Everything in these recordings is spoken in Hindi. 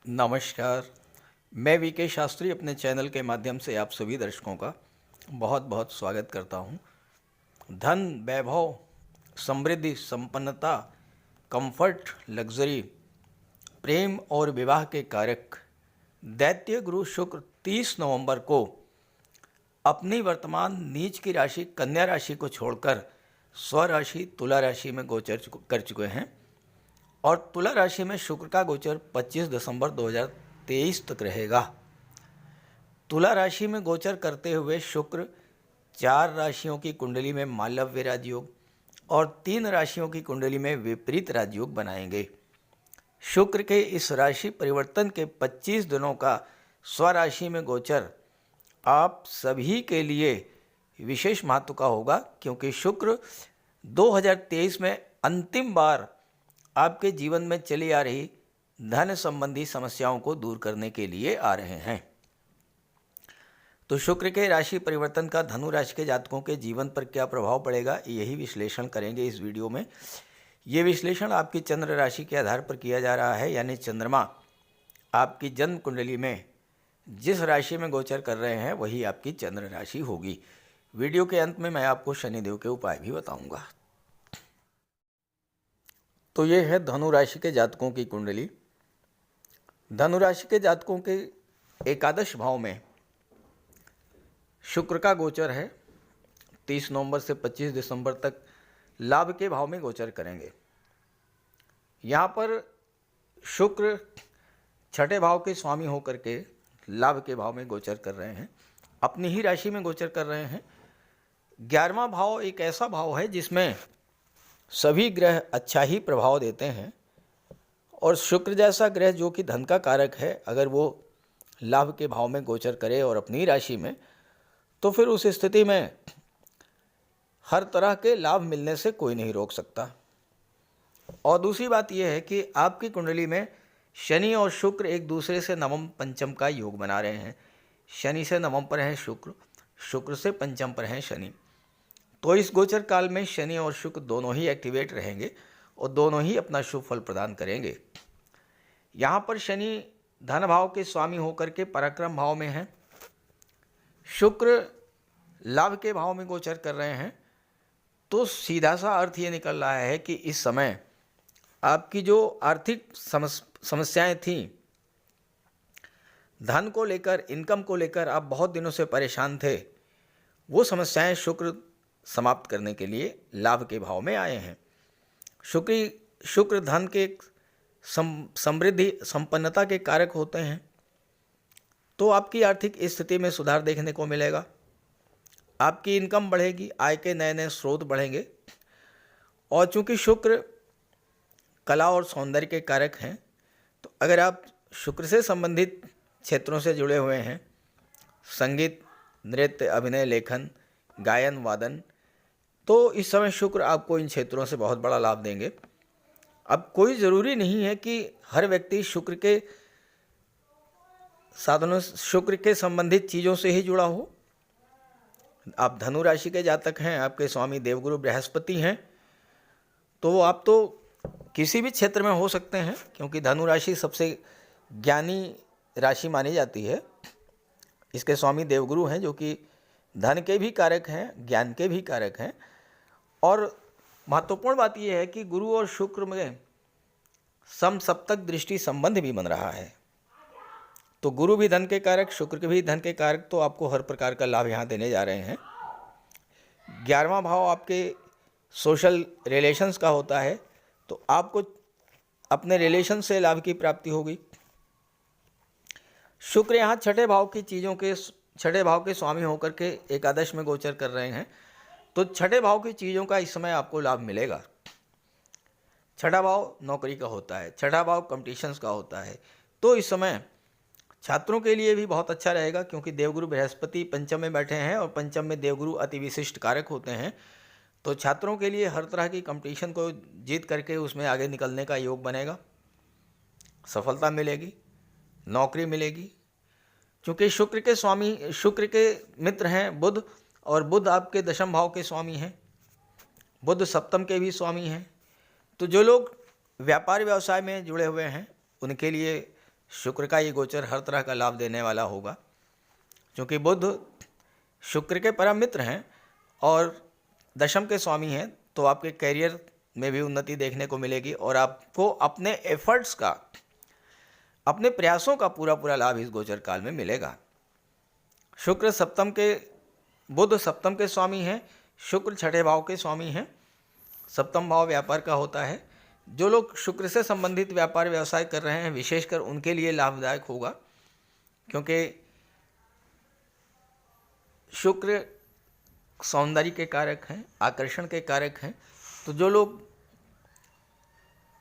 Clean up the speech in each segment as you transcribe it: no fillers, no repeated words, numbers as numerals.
नमस्कार। मैं वीके शास्त्री अपने चैनल के माध्यम से आप सभी दर्शकों का बहुत बहुत स्वागत करता हूं। धन, वैभव, समृद्धि, संपन्नता, कंफर्ट, लग्जरी, प्रेम और विवाह के कारक दैत्य गुरु शुक्र 30 नवंबर को अपनी वर्तमान नीच की राशि कन्या राशि को छोड़कर स्वराशि तुला राशि में गोचर कर चुके हैं और तुला राशि में शुक्र का गोचर 25 दिसंबर 2023 तक रहेगा। तुला राशि में गोचर करते हुए शुक्र 4 राशियों की कुंडली में मालव्य राजयोग और 3 राशियों की कुंडली में विपरीत राजयोग बनाएंगे। शुक्र के इस राशि परिवर्तन के 25 दिनों का स्वराशि में गोचर आप सभी के लिए विशेष महत्व का होगा, क्योंकि शुक्र 2023 में अंतिम बार आपके जीवन में चली आ रही धन संबंधी समस्याओं को दूर करने के लिए आ रहे हैं। तो शुक्र के राशि परिवर्तन का धनु राशि के जातकों के जीवन पर क्या प्रभाव पड़ेगा, यही विश्लेषण करेंगे इस वीडियो में। ये विश्लेषण आपकी चंद्र राशि के आधार पर किया जा रहा है, यानी चंद्रमा आपकी जन्म कुंडली में जिस राशि में गोचर कर रहे हैं वही आपकी चंद्र राशि होगी। वीडियो के अंत में मैं आपको शनिदेव के उपाय भी बताऊंगा। तो ये है धनु राशि के जातकों की कुंडली। धनु राशि के जातकों के एकादश भाव में शुक्र का गोचर है। 30 नवंबर से 25 दिसंबर तक लाभ के भाव में गोचर करेंगे। यहाँ पर शुक्र छठे भाव के स्वामी होकर के लाभ के भाव में गोचर कर रहे हैं, अपनी ही राशि में गोचर कर रहे हैं। 11वां भाव एक ऐसा भाव है जिसमें सभी ग्रह अच्छा ही प्रभाव देते हैं और शुक्र जैसा ग्रह जो कि धन का कारक है, अगर वो लाभ के भाव में गोचर करे और अपनी राशि में, तो फिर उस स्थिति में हर तरह के लाभ मिलने से कोई नहीं रोक सकता। और दूसरी बात यह है कि आपकी कुंडली में शनि और शुक्र एक दूसरे से नवम पंचम का योग बना रहे हैं। शनि से नवम पर है शुक्र, शुक्र से पंचम पर है शनि। तो इस गोचर काल में शनि और शुक्र दोनों ही एक्टिवेट रहेंगे और दोनों ही अपना शुभ फल प्रदान करेंगे। यहाँ पर शनि धन भाव के स्वामी होकर के पराक्रम भाव में है, शुक्र लाभ के भाव में गोचर कर रहे हैं। तो सीधा सा अर्थ ये निकल रहा है कि इस समय आपकी जो आर्थिक समस्याएं थीं, धन को लेकर, इनकम को लेकर आप बहुत दिनों से परेशान थे, वो समस्याएं शुक्र समाप्त करने के लिए लाभ के भाव में आए हैं। शुक्र धन के समृद्धि, संपन्नता के कारक होते हैं। तो आपकी आर्थिक स्थिति में सुधार देखने को मिलेगा, आपकी इनकम बढ़ेगी, आय के नए नए स्रोत बढ़ेंगे। और चूंकि शुक्र कला और सौंदर्य के कारक हैं, तो अगर आप शुक्र से संबंधित क्षेत्रों से जुड़े हुए हैं, संगीत, नृत्य, अभिनय, लेखन, गायन, वादन, तो इस समय शुक्र आपको इन क्षेत्रों से बहुत बड़ा लाभ देंगे। अब कोई ज़रूरी नहीं है कि हर व्यक्ति शुक्र के साधनों, शुक्र के संबंधित चीज़ों से ही जुड़ा हो। आप धनु राशि के जातक हैं, आपके स्वामी देवगुरु बृहस्पति हैं, तो आप तो किसी भी क्षेत्र में हो सकते हैं, क्योंकि धनु राशि सबसे ज्ञानी राशि मानी जाती है। इसके स्वामी देवगुरु हैं, जो कि धन के भी कारक हैं, ज्ञान के भी कारक हैं। और महत्वपूर्ण बात यह है कि गुरु और शुक्र में समसप्तक दृष्टि संबंध भी बन रहा है। तो गुरु भी धन के कारक, शुक्र भी धन के कारक, तो आपको हर प्रकार का लाभ यहाँ देने जा रहे हैं। 11वां भाव आपके सोशल रिलेशंस का होता है, तो आपको अपने रिलेशन से लाभ की प्राप्ति होगी। शुक्र यहाँ छठे भाव के स्वामी होकर के एकादश में गोचर कर रहे हैं, तो छठे भाव की चीज़ों का इस समय आपको लाभ मिलेगा। छठा भाव नौकरी का होता है, छठा भाव कॉम्पिटिशन्स का होता है। तो इस समय छात्रों के लिए भी बहुत अच्छा रहेगा, क्योंकि देवगुरु बृहस्पति पंचम में बैठे हैं और पंचम में देवगुरु अति विशिष्ट कारक होते हैं। तो छात्रों के लिए हर तरह की कंपटीशन को जीत करके उसमें आगे निकलने का योग बनेगा, सफलता मिलेगी, नौकरी मिलेगी। क्योंकि शुक्र के मित्र हैं बुध, और बुध आपके दशम भाव के स्वामी हैं, बुध सप्तम के भी स्वामी हैं। तो जो लोग व्यापार व्यवसाय में जुड़े हुए हैं उनके लिए शुक्र का ये गोचर हर तरह का लाभ देने वाला होगा, क्योंकि बुध शुक्र के परम मित्र हैं और दशम के स्वामी हैं। तो आपके करियर में भी उन्नति देखने को मिलेगी और आपको अपने एफर्ट्स का, अपने प्रयासों का पूरा पूरा लाभ इस गोचर काल में मिलेगा। शुक्र सप्तम के, बुध सप्तम के स्वामी हैं, शुक्र छठे भाव के स्वामी हैं। सप्तम भाव व्यापार का होता है। जो लोग शुक्र से संबंधित व्यापार व्यवसाय कर रहे हैं विशेषकर उनके लिए लाभदायक होगा, क्योंकि शुक्र सौंदर्य के कारक हैं, आकर्षण के कारक हैं। तो जो लोग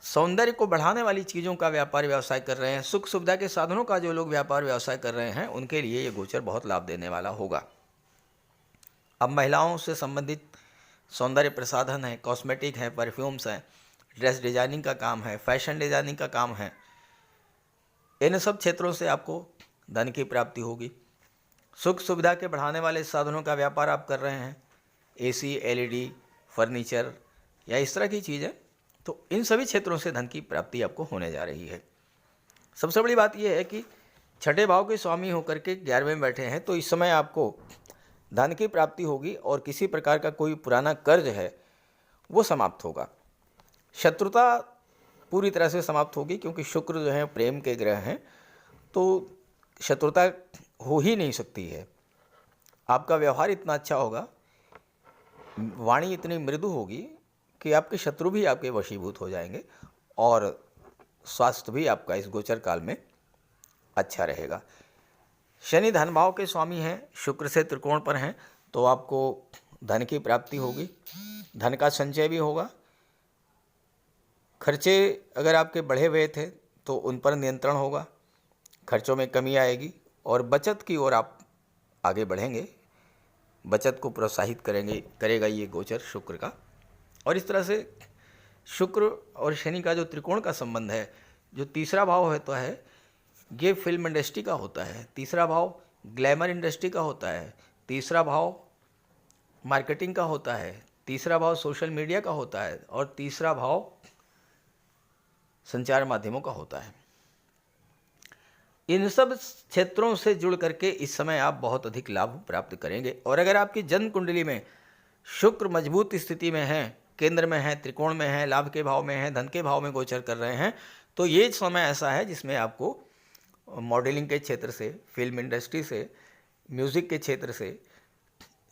सौंदर्य को बढ़ाने वाली चीज़ों का व्यापार व्यवसाय कर रहे हैं, सुख सुविधा के साधनों का जो लोग व्यापार व्यवसाय कर रहे हैं, उनके लिए ये गोचर बहुत लाभ देने वाला होगा। अब महिलाओं से संबंधित सौंदर्य प्रसाधन है, कॉस्मेटिक है, परफ्यूम्स हैं, ड्रेस डिजाइनिंग का काम है, फैशन डिजाइनिंग का काम है, इन सब क्षेत्रों से आपको धन की प्राप्ति होगी। सुख सुविधा के बढ़ाने वाले साधनों का व्यापार आप कर रहे हैं, एसी, एलईडी, फर्नीचर या इस तरह की चीज़ें, तो इन सभी क्षेत्रों से धन की प्राप्ति आपको होने जा रही है। सबसे बड़ी बात यह है कि छठे भाव के स्वामी होकर के 11वें में बैठे हैं, तो इस समय आपको धन की प्राप्ति होगी और किसी प्रकार का कोई पुराना कर्ज है वो समाप्त होगा। शत्रुता पूरी तरह से समाप्त होगी, क्योंकि शुक्र जो है प्रेम के ग्रह हैं, तो शत्रुता हो ही नहीं सकती है। आपका व्यवहार इतना अच्छा होगा, वाणी इतनी मृदु होगी कि आपके शत्रु भी आपके वशीभूत हो जाएंगे और स्वास्थ्य भी आपका इस गोचर काल में अच्छा रहेगा। शनि धन भाव के स्वामी हैं, शुक्र से त्रिकोण पर हैं, तो आपको धन की प्राप्ति होगी, धन का संचय भी होगा। खर्चे अगर आपके बढ़े हुए थे तो उन पर नियंत्रण होगा, खर्चों में कमी आएगी और बचत की ओर आप आगे बढ़ेंगे। बचत को प्रोत्साहित करेगा ये गोचर शुक्र का। और इस तरह से शुक्र और शनि का जो त्रिकोण का संबंध है, जो तीसरा भाव होता है, ये फिल्म इंडस्ट्री का होता है, तीसरा भाव ग्लैमर इंडस्ट्री का होता है, तीसरा भाव मार्केटिंग का होता है, तीसरा भाव सोशल मीडिया का होता है और तीसरा भाव संचार माध्यमों का होता है। इन सब क्षेत्रों से जुड़ करके इस समय आप बहुत अधिक लाभ प्राप्त करेंगे। और अगर आपकी जन्म कुंडली में शुक्र मजबूत स्थिति में है, केंद्र में है, त्रिकोण में है, लाभ के भाव में है, धन के भाव में गोचर कर रहे हैं, तो ये समय ऐसा है जिसमें आपको मॉडलिंग के क्षेत्र से, फिल्म इंडस्ट्री से, म्यूज़िक के क्षेत्र से,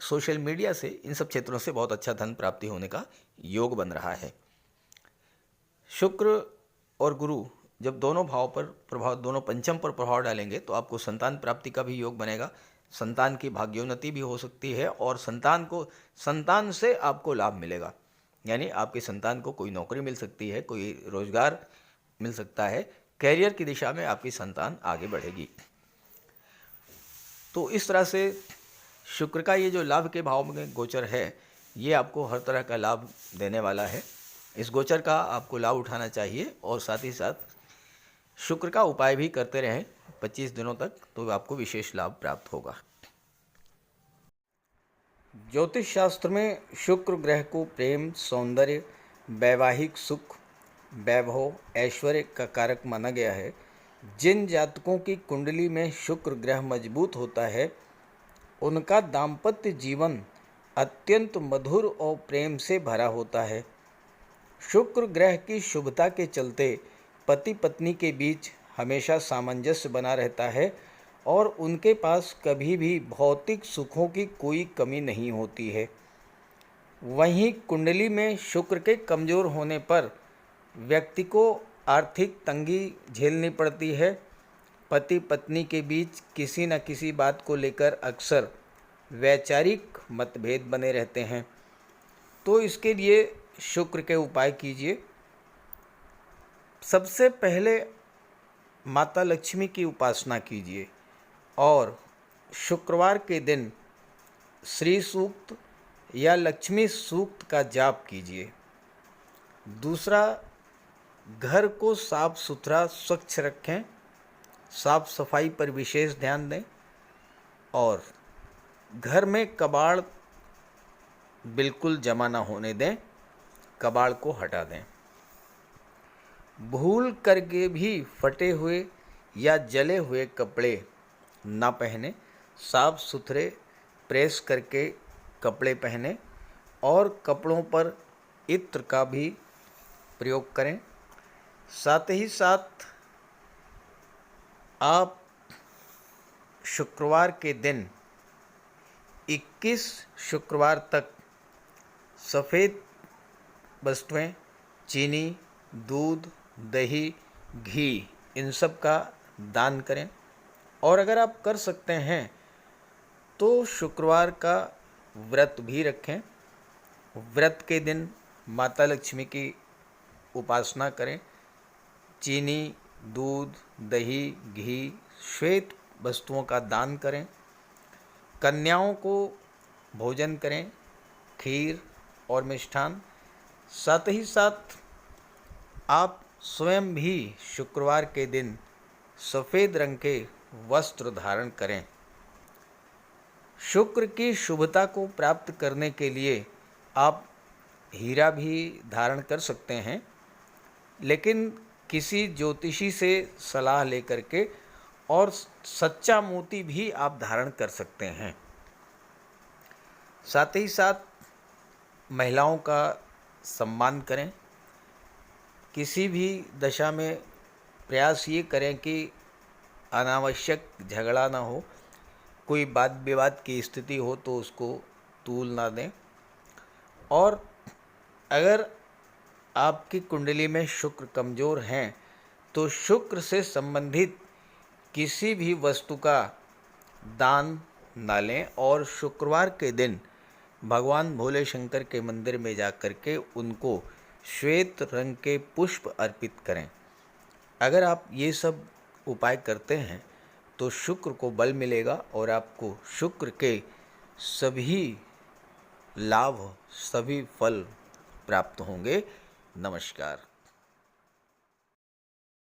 सोशल मीडिया से, इन सब क्षेत्रों से बहुत अच्छा धन प्राप्ति होने का योग बन रहा है। शुक्र और गुरु जब दोनों भाव पर प्रभाव, दोनों पंचम पर प्रभाव डालेंगे तो आपको संतान प्राप्ति का भी योग बनेगा। संतान की भाग्योन्नति भी हो सकती है और संतान से आपको लाभ मिलेगा, यानी आपकी संतान को कोई नौकरी मिल सकती है, कोई रोजगार मिल सकता है, कैरियर की दिशा में आपकी संतान आगे बढ़ेगी। तो इस तरह से शुक्र का ये जो लाभ के भाव में गोचर है, ये आपको हर तरह का लाभ देने वाला है। इस गोचर का आपको लाभ उठाना चाहिए और साथ ही साथ शुक्र का उपाय भी करते रहें 25 दिनों तक, तो आपको विशेष लाभ प्राप्त होगा। ज्योतिष शास्त्र में शुक्र ग्रह को प्रेम, सौंदर्य, वैवाहिक सुख, वैभव, ऐश्वर्य का कारक माना गया है। जिन जातकों की कुंडली में शुक्र ग्रह मजबूत होता है, उनका दाम्पत्य जीवन अत्यंत मधुर और प्रेम से भरा होता है। शुक्र ग्रह की शुभता के चलते पति पत्नी के बीच हमेशा सामंजस्य बना रहता है और उनके पास कभी भी भौतिक सुखों की कोई कमी नहीं होती है। वहीं कुंडली में शुक्र के कमज़ोर होने पर व्यक्ति को आर्थिक तंगी झेलनी पड़ती है। पति पत्नी के बीच किसी न किसी बात को लेकर अक्सर वैचारिक मतभेद बने रहते हैं। तो इसके लिए शुक्र के उपाय कीजिए। सबसे पहले माता लक्ष्मी की उपासना कीजिए और शुक्रवार के दिन श्री सूक्त या लक्ष्मी सूक्त का जाप कीजिए। दूसरा, घर को साफ सुथरा स्वच्छ रखें, साफ सफाई पर विशेष ध्यान दें और घर में कबाड़ बिल्कुल जमा ना होने दें, कबाड़ को हटा दें। भूल करके भी फटे हुए या जले हुए कपड़े ना पहने, साफ सुथरे प्रेस करके कपड़े पहने और कपड़ों पर इत्र का भी प्रयोग करें। साथ ही साथ आप शुक्रवार के दिन 21 शुक्रवार तक सफ़ेद वस्तुएं, चीनी, दूध, दही, घी, इन सब का दान करें। और अगर आप कर सकते हैं तो शुक्रवार का व्रत भी रखें। व्रत के दिन माता लक्ष्मी की उपासना करें। चीनी, दूध, दही, घी, श्वेत वस्तुओं का दान करें। कन्याओं को भोजन करें, खीर और मिष्ठान। साथ ही साथ आप स्वयं भी शुक्रवार के दिन सफ़ेद रंग के वस्त्र धारण करें। शुक्र की शुभता को प्राप्त करने के लिए आप हीरा भी धारण कर सकते हैं, लेकिन किसी ज्योतिषी से सलाह लेकर के, और सच्चा मोती भी आप धारण कर सकते हैं। साथ ही साथ महिलाओं का सम्मान करें। किसी भी दशा में प्रयास ये करें कि अनावश्यक झगड़ा ना हो, कोई वाद विवाद की स्थिति हो तो उसको तूल ना दें। और अगर आपकी कुंडली में शुक्र कमज़ोर हैं तो शुक्र से संबंधित किसी भी वस्तु का दान ना लें और शुक्रवार के दिन भगवान भोले शंकर के मंदिर में जाकर के उनको श्वेत रंग के पुष्प अर्पित करें। अगर आप ये सब उपाय करते हैं तो शुक्र को बल मिलेगा और आपको शुक्र के सभी लाभ, सभी फल प्राप्त होंगे। नमस्कार।